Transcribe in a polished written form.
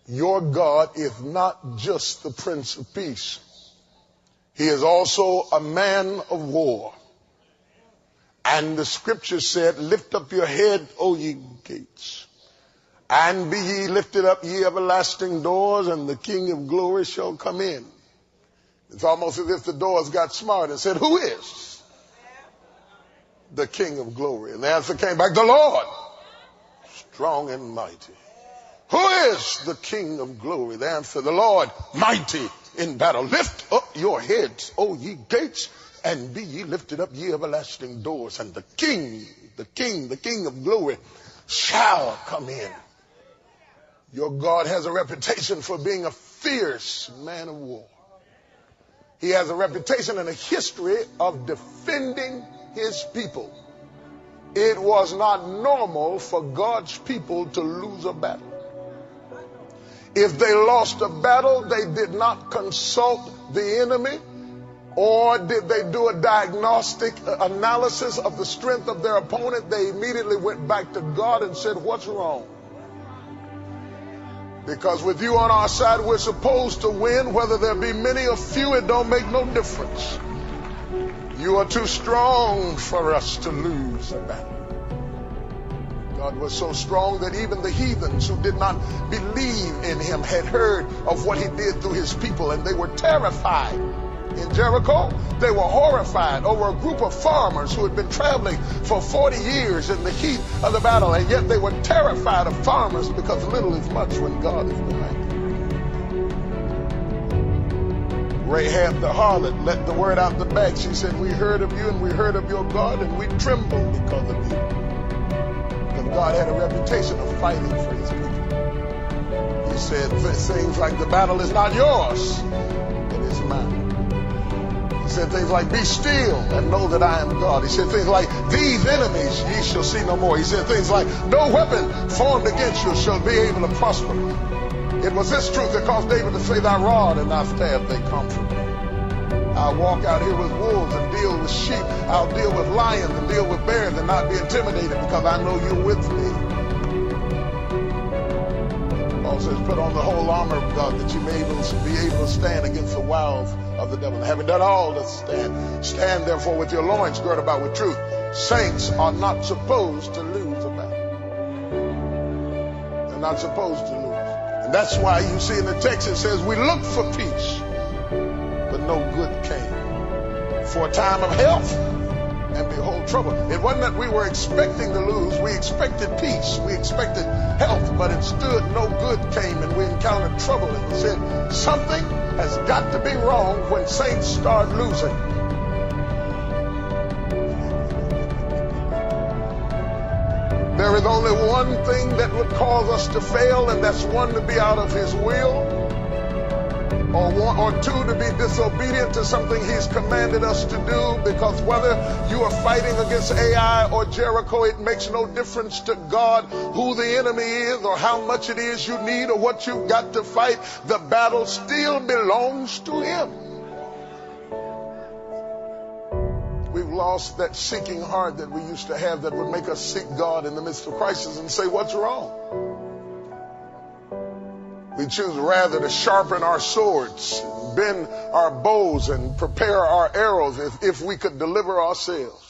Your God is not just the Prince of Peace. He is also a man of war. And the scripture said, lift up your head, O ye gates, and be ye lifted up, ye everlasting doors, and the King of glory shall come in. It's almost as if the doors got smart and said, who is the King of glory? And the answer came back, the Lord, strong and mighty. Who is the King of glory? The answer, the Lord, mighty in battle. Lift up your heads, O ye gates, and be ye lifted up, ye everlasting doors, and the King of glory shall come in. Your God has a reputation for being a fierce man of war. He has a reputation and a history of defending his people. It was not normal for God's people to lose a battle. If they lost a battle, they did not consult the enemy, or did they do a diagnostic analysis of the strength of their opponent. They immediately went back to God and said, what's wrong? Because with you on our side, we're supposed to win. Whether there be many or few, it don't make no difference. You are too strong for us to lose a battle. God was so strong that even the heathens who did not believe in him had heard of what he did through his people, and they were terrified. In Jericho, they were horrified over a group of farmers who had been traveling for 40 years in the heat of the battle, and yet they were terrified of farmers because little is much when God is behind you. Rahab the harlot let the word out the bag. She said, we heard of you and we heard of your God, and we trembled because of you. Because God had a reputation of fighting for his people. He said things like, the battle is not yours, but it's mine. He said things like, be still and know that I am God. He said things like, these enemies ye shall see no more. He said things like, no weapon formed against you shall be able to prosper. It was this truth that caused David to say, thy rod and thy staff, they comfort me. I'll walk out here with wolves and deal with sheep. I'll deal with lions and deal with bears and not be intimidated because I know you're with me. Paul says, put on the whole armor of God that you may be able to stand against the wiles of the devil. Having done all to stand therefore with your loins girded about with truth. Saints are not supposed to lose a battle. They're not supposed to lose. And that's why you see in the text it says, we look for peace, but no good came. For a time of health, and behold trouble. It wasn't that we were expecting to lose. We expected peace. We expected health, but instead no good came, and we encountered trouble. And we said, something has got to be wrong when saints start losing. There is only one thing that would cause us to fail, and that's one, to be out of his will, or two, to be disobedient to something he's commanded us to do. Because whether you are fighting against Ai or Jericho, it makes no difference to God who the enemy is or how much it is you need or what you've got to fight. The battle still belongs to him. We've lost that seeking heart that we used to have that would make us seek God in the midst of crisis and say, what's wrong? We choose rather to sharpen our swords, bend our bows, and prepare our arrows if we could deliver ourselves.